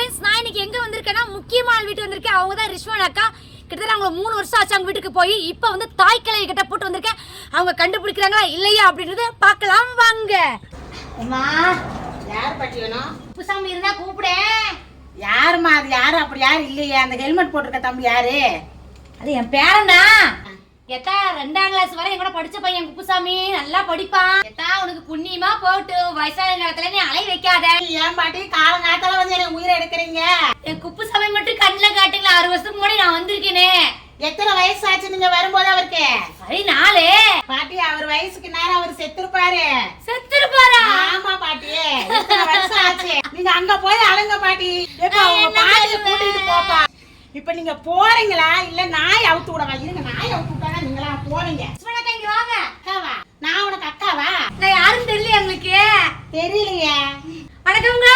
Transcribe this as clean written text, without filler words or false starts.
Friends, நான் இன்னைக்கு எங்க வந்திருக்கேன்னா முக்கியமான வீட்டு வந்திருக்கேன். அவங்க தான் ரிஷ்வான் அக்கா. கிட்டத்தட்ட அவங்க 3 வருஷம் ஆச்சு அவங்க வீட்டுக்கு போய். இப்போ வந்து தாய் கிளவி கிட்ட போட்டு வந்திருக்கேன். அவங்க கண்டுபிடிக்கிறாங்களா இல்லையா அப்படின்றத பார்க்கலாம் வாங்க. அம்மா, யார் பாட்டி வேணும்? புசாமி இருந்தா கூப்பிடேன். யாருமா அது? யாரு? அப்படி யாரும் இல்லையே. அந்த ஹெல்மெட் போட்டிருக்க தம்பி யாரு? அது என் பேரன்டா. எத்தா 2ஆம் கிளாஸ் வரை என் கூட படிச்ச பையன் குப்புசாமி. நல்லா படிப்பான். எத்தா உனக்கு புண்ணியமா போட்டு வயசான காலத்துல நீ அலை வைக்காத. ஏன் பாட்டி காலங்காத்தால வந்து எனக்கு உயிரை எடுக்கிறீங்க? என் குப்புசாமி மட்டும் கண்ணில் காட்டுங்களா. 6 வருஷத்துக்கு முன்னாடி நான் வந்திருக்கேனே. எத்தனை வயசு ஆச்சு நீங்க வரும்போது அவருக்கு? சரி 4. பாட்டி அவர் வயசுக்கு நேரம் அவர் செத்துருப்பாரு. செத்துருப்பாரா? ஆமா பாட்டி, எத்தனை வருஷம் ஆச்சு. நீங்க அங்க போய் அழுங்க பாட்டி. எப்ப உங்க பாட்டியை கூட்டிட்டு போப்பா. இப்ப நீங்க போறீங்களா இல்ல நாய் அவுத்து விடவா? இருங்க, நாய் அவுத்து விட்டாங்க நீங்களா போறீங்க? இங்க வாங்க. அக்காவா? நான் உனக்கு அக்காவா? நான் யாரும் தெரியல எங்களுக்கு. தெரியலையே. வணக்கம்ங்க.